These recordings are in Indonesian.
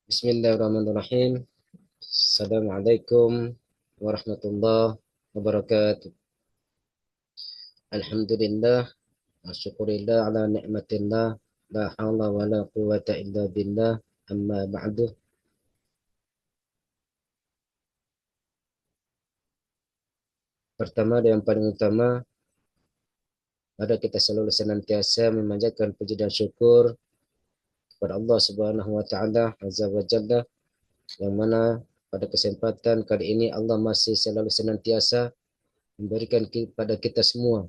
Bismillahirrahmanirrahim. Assalamualaikum warahmatullahi wabarakatuh. Alhamdulillah, syukurillah ala ni'matillah, la hawla wa la quwata illa billah, amma ba'du. Pertama dan yang paling utama, pada kita selalu senantiasa memanjatkan puji dan syukur kepada Allah Subhanahu wa taala azza wa jalla, yang mana pada kesempatan kali ini Allah masih selalu senantiasa memberikan kepada kita semua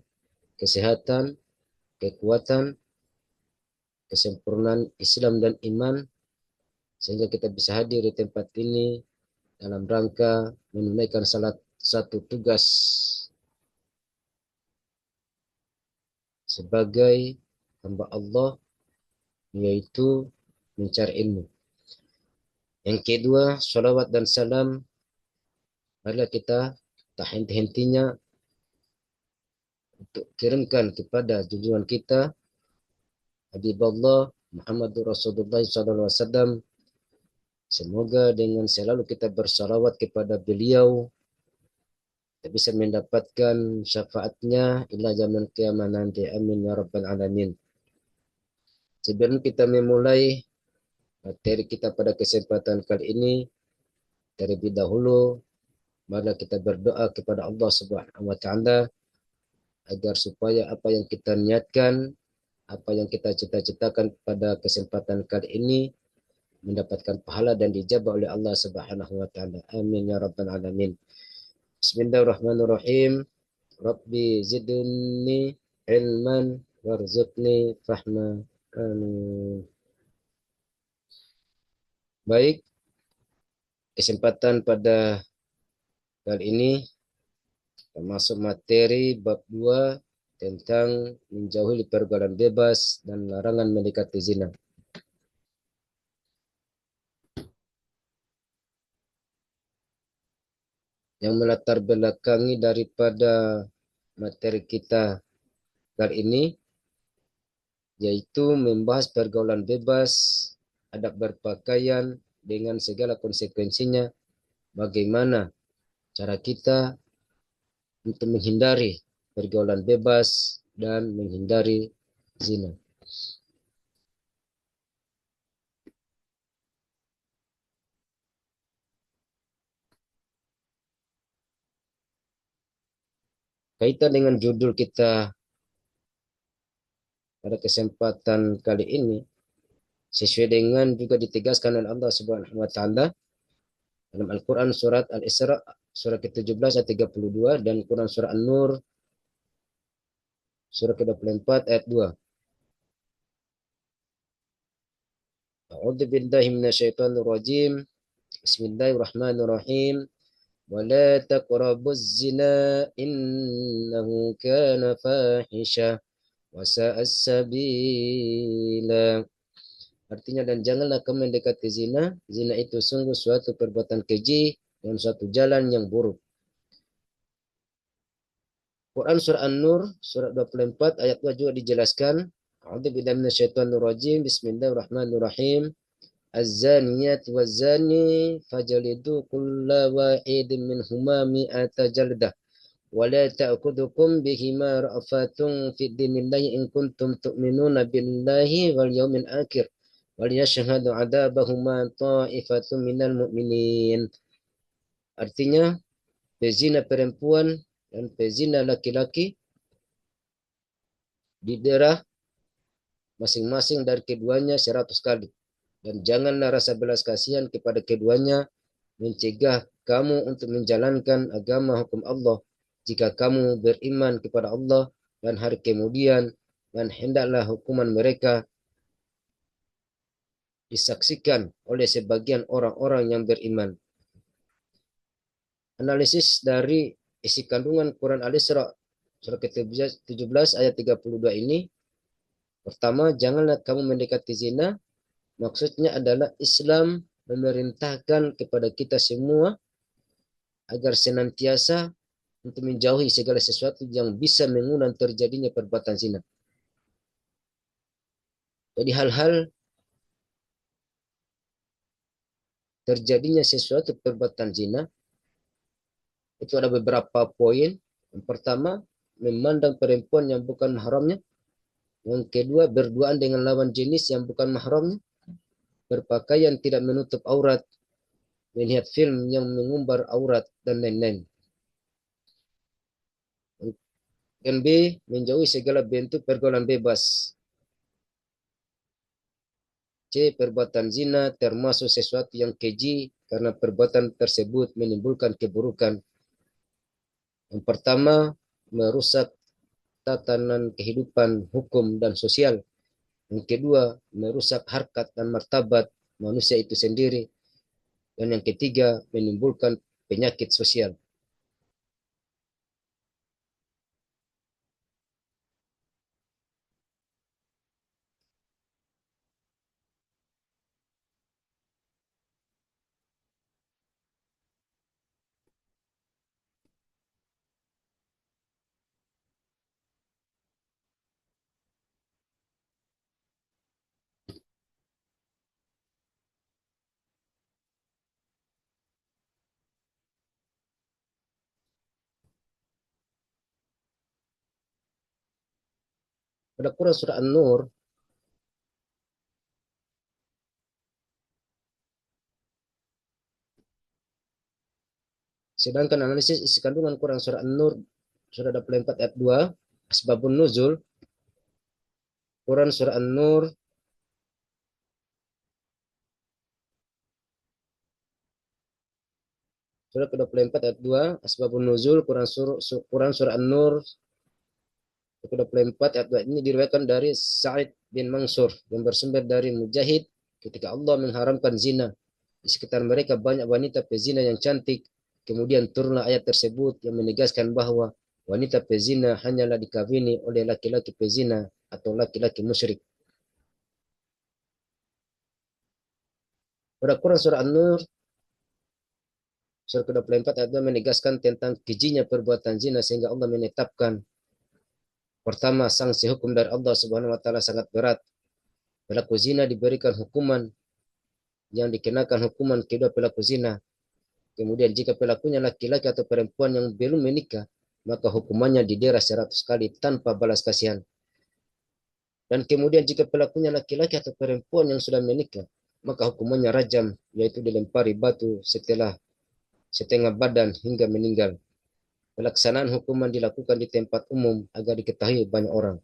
kesehatan, kekuatan, kesempurnaan Islam dan iman, sehingga kita bisa hadir di tempat ini dalam rangka menunaikan salah satu tugas sebagai hamba Allah, yaitu mencari ilmu. Yang kedua, salawat dan salam adalah kita tak henti-hentinya untuk kirimkan kepada junjungan kita Habibullah Muhammadur Rasulullah SAW. Semoga dengan selalu kita bersalawat kepada beliau, kita bisa mendapatkan syafaatnya ila zaman kiamat nanti. Amin ya rabbal alamin. Sebelum kita memulai materi kita pada kesempatan kali ini, terlebih dahulu mari kita berdoa kepada Allah Subhanahu wa taala agar supaya apa yang kita niatkan, apa yang kita cita-citakan pada kesempatan kali ini mendapatkan pahala dan dijabah oleh Allah Subhanahu wa taala. Amin ya rabbal alamin. Bismillahirrahmanirrahim. Rabbi zidni ilman warzuqni fahma. Amin. Baik, kesempatan pada kali ini termasuk materi bab 2 tentang menjauhi pergaulan bebas dan larangan mendekati zina. Yang melatar belakangi daripada materi kita kali ini yaitu membahas pergaulan bebas, adab berpakaian dengan segala konsekuensinya, bagaimana cara kita untuk menghindari pergaulan bebas dan menghindari zina. Kaitan dengan judul kita pada kesempatan kali ini, sesuai dengan juga ditegaskan oleh Allah Subhanahu wa taala dalam Al-Qur'an surat Al-Isra surah ke-17 ayat 32 dan Quran surah An-Nur surah ke-24 ayat 2. A'udzu billahi minasyaitonir rajim. Bismillahirrahmanirrahim. Wala taqrabuz zina innahu kana fahisha wa sa'as sabila. Artinya, dan janganlah kamu mendekati zina. Zina itu sungguh suatu perbuatan keji dan suatu jalan yang buruk. Quran surah An-Nur surah 24 ayat 2 juga dijelaskan. A'udzubillahi minasyaitonir rajim. Bismillahirrahmanirrahim. Az-zaniyat waz-zani fajlidu kulla wahidin minhuma mi'ata jaldah wa la ta'khudhukum bihima ra'fatun fid dinillahi in kuntum tu'minuna billahi wal yawmil akhir wal yashhadu 'adabahuma ta'ifatun minal mu'minin. Artinya, pezina perempuan dan pezina laki-laki diderah masing-masing dari keduanya 100 kali. Dan janganlah rasa belas kasihan kepada keduanya mencegah kamu untuk menjalankan agama hukum Allah jika kamu beriman kepada Allah dan hari kemudian, dan hendaklah hukuman mereka disaksikan oleh sebagian orang-orang yang beriman. Analisis dari isi kandungan Quran Al-Isra surah ke-17 ayat 32 ini, pertama, janganlah kamu mendekati zina. Maksudnya adalah Islam memerintahkan kepada kita semua agar senantiasa untuk menjauhi segala sesuatu yang bisa mengundang terjadinya perbuatan zina. Jadi hal-hal terjadinya sesuatu perbuatan zina, itu ada beberapa poin. Yang pertama, memandang perempuan yang bukan mahramnya. Yang kedua, berduaan dengan lawan jenis yang bukan mahramnya. Berpakaian tidak menutup aurat. Melihat film yang mengumbar aurat, dan lain-lain. Yang B, menjauhi segala bentuk pergaulan bebas. C. Perbuatan zina termasuk sesuatu yang keji karena perbuatan tersebut menimbulkan keburukan. Yang pertama, merusak tatanan kehidupan hukum dan sosial. Yang kedua, merusak harkat dan martabat manusia itu sendiri. Dan yang ketiga, menimbulkan penyakit sosial. Pada Quran surah An-Nur, sedangkan analisis isi kandungan Quran surah An-Nur surah 24 ayat 2, asbabun nuzul, Quran surah An-Nur surah ke-24 ayat 2, asbabun nuzul, Quran surah An-Nur ke-24 ayat 2 ini diriwayatkan dari Sa'id bin Mansur yang bersumber dari Mujahid, ketika Allah mengharamkan zina. Di sekitar mereka banyak wanita pezina yang cantik. Kemudian turunlah ayat tersebut yang menegaskan bahwa wanita pezina hanyalah dikawini oleh laki-laki pezina atau laki-laki musyrik. Pada Quran surah An-Nur surah ke-24 ayat 2 menegaskan tentang kejinya perbuatan zina, sehingga Allah menetapkan pertama, sanksi hukum dari Allah Subhanahu wa taala sangat berat. Pelaku zina diberikan hukuman yang dikenakan hukuman kedua pelaku zina. Kemudian jika pelakunya laki-laki atau perempuan yang belum menikah, maka hukumannya didera 100 kali tanpa balas kasihan. Dan kemudian jika pelakunya laki-laki atau perempuan yang sudah menikah, maka hukumannya rajam, yaitu dilempari batu setelah setengah badan hingga meninggal. Pelaksanaan hukuman dilakukan di tempat umum agar diketahui banyak orang.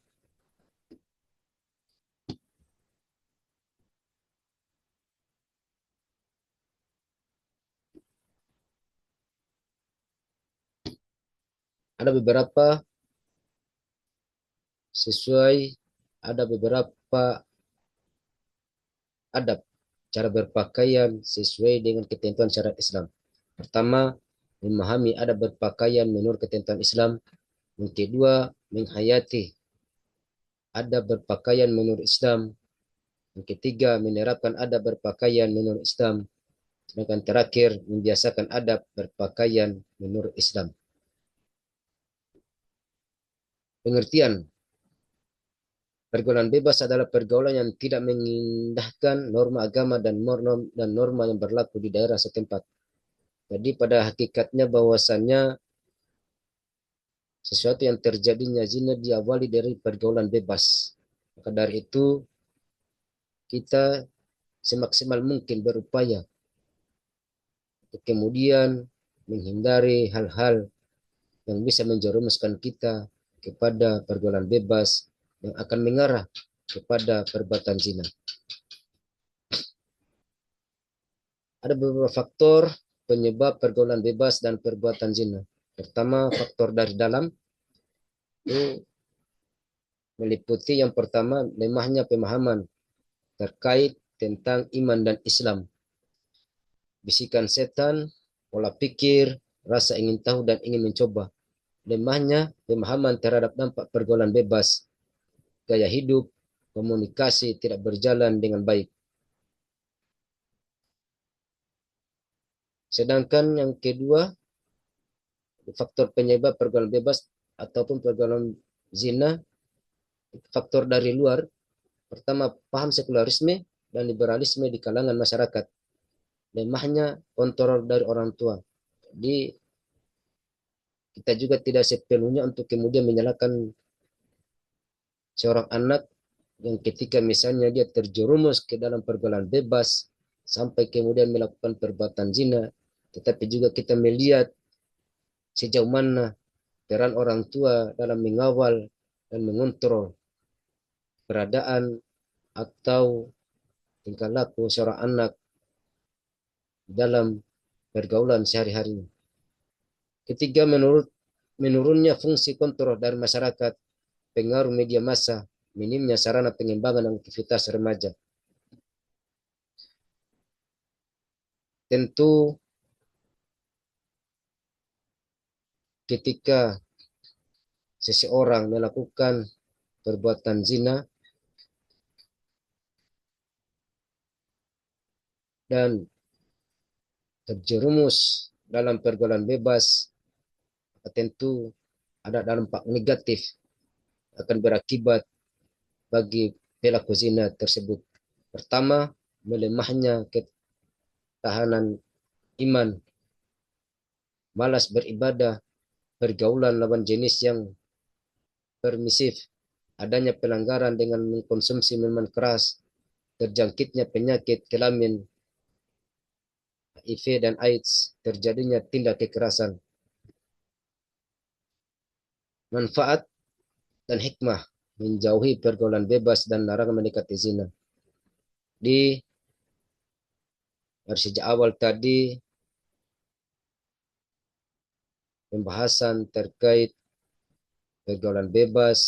Ada beberapa sesuai, ada beberapa adab cara berpakaian sesuai dengan ketentuan syariat Islam. Pertama, memahami adab berpakaian menurut ketentuan Islam. Yang kedua, menghayati adab berpakaian menurut Islam. Yang ketiga, menerapkan adab berpakaian menurut Islam. Sedangkan terakhir, membiasakan adab berpakaian menurut Islam. Pengertian pergaulan bebas adalah pergaulan yang tidak mengindahkan norma agama dan norma yang berlaku di daerah setempat. Jadi pada hakikatnya bahwasannya sesuatu yang terjadinya zina diawali dari pergaulan bebas. Maka dari itu kita semaksimal mungkin berupaya untuk kemudian menghindari hal-hal yang bisa menjerumuskan kita kepada pergaulan bebas yang akan mengarah kepada perbuatan zina. Ada beberapa faktor penyebab pergaulan bebas dan perbuatan zina. Pertama, faktor dari dalam, itu meliputi yang pertama, lemahnya pemahaman terkait tentang iman dan Islam. Bisikan setan, pola pikir, rasa ingin tahu dan ingin mencoba. Lemahnya pemahaman terhadap dampak pergaulan bebas, gaya hidup, komunikasi tidak berjalan dengan baik. Sedangkan yang kedua, faktor penyebab pergaulan bebas ataupun pergaulan zina, faktor dari luar. Pertama, paham sekularisme dan liberalisme di kalangan masyarakat. lemahnya kontrol dari orang tua. Jadi kita juga tidak sepenuhnya untuk kemudian menyalahkan seorang anak yang ketika misalnya dia terjerumus ke dalam pergaulan bebas sampai kemudian melakukan perbuatan zina, tetapi juga kita melihat sejauh mana peran orang tua dalam mengawal dan mengontrol keberadaan atau tingkah laku seorang anak dalam pergaulan sehari-hari. Ketiga, menurunnya fungsi kontrol dari masyarakat, pengaruh media massa, minimnya sarana pengembangan aktivitas remaja. Tentu ketika seseorang melakukan perbuatan zina dan terjerumus dalam pergaulan bebas, tentu ada dampak negatif akan berakibat bagi pelaku zina tersebut. Pertama, melemahnya ketahanan iman, malas beribadah, pergaulan lawan jenis yang permisif, adanya pelanggaran dengan mengkonsumsi minuman keras, terjangkitnya penyakit kelamin, HIV dan AIDS, terjadinya tindak kekerasan. Manfaat dan hikmah menjauhi pergaulan bebas dan larangan mendekati zina. Dari sejak awal tadi pembahasan terkait pergaulan bebas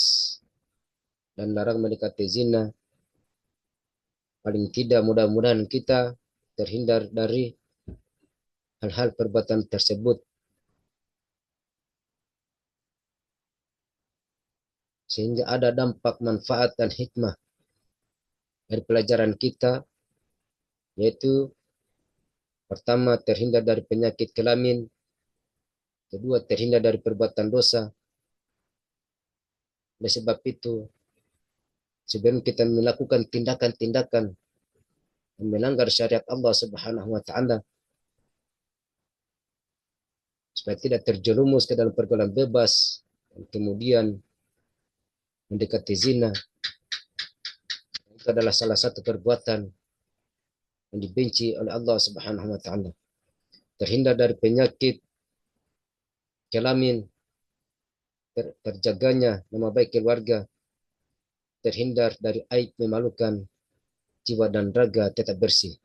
dan larangan mendekati zina, paling tidak mudah-mudahan kita terhindar dari hal-hal perbuatan tersebut, sehingga ada dampak manfaat dan hikmah dari pelajaran kita, yaitu pertama terhindar dari penyakit kelamin, kedua terhindar dari perbuatan dosa. Oleh sebab itu, sebelum kita melakukan tindakan-tindakan yang melanggar syariat Allah Subhanahu wa taala, supaya tidak terjerumus ke dalam pergaulan bebas dan kemudian mendekati zina, itu adalah salah satu perbuatan yang dibenci oleh Allah Subhanahu wa taala. Terhindar dari penyakit kelamin, terjaganya nama baik keluarga, terhindar dari aib memalukan, jiwa dan raga tetap bersih.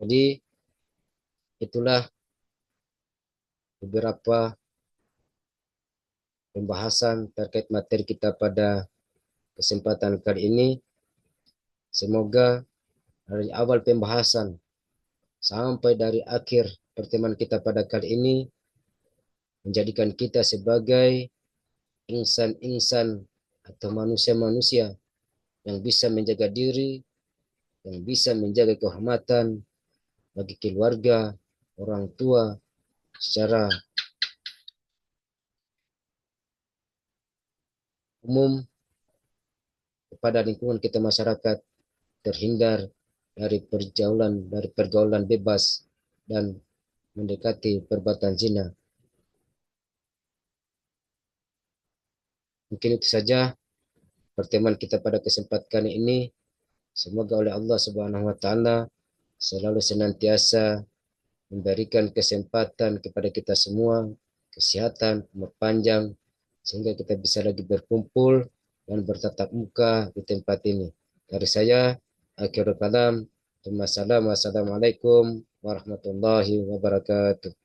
Jadi itulah beberapa pembahasan terkait materi kita pada kesempatan kali ini. Semoga dari awal pembahasan sampai dari akhir pertemuan kita pada kali ini menjadikan kita sebagai insan-insan atau manusia-manusia yang bisa menjaga diri, yang bisa menjaga kehormatan bagi keluarga, orang tua secara umum, kepada lingkungan kita masyarakat, terhindar dari pergaulan bebas dan mendekati perbuatan zina. Mungkin itu saja pertemuan kita pada kesempatan kali ini. Semoga oleh Allah Subhanahu wa taala selalu senantiasa memberikan kesempatan kepada kita semua, kesehatan, umur panjang, sehingga kita bisa lagi berkumpul dan bertatap muka di tempat ini. Dari saya, akhirul kalam. Wassalamualaikum warahmatullahi wabarakatuh.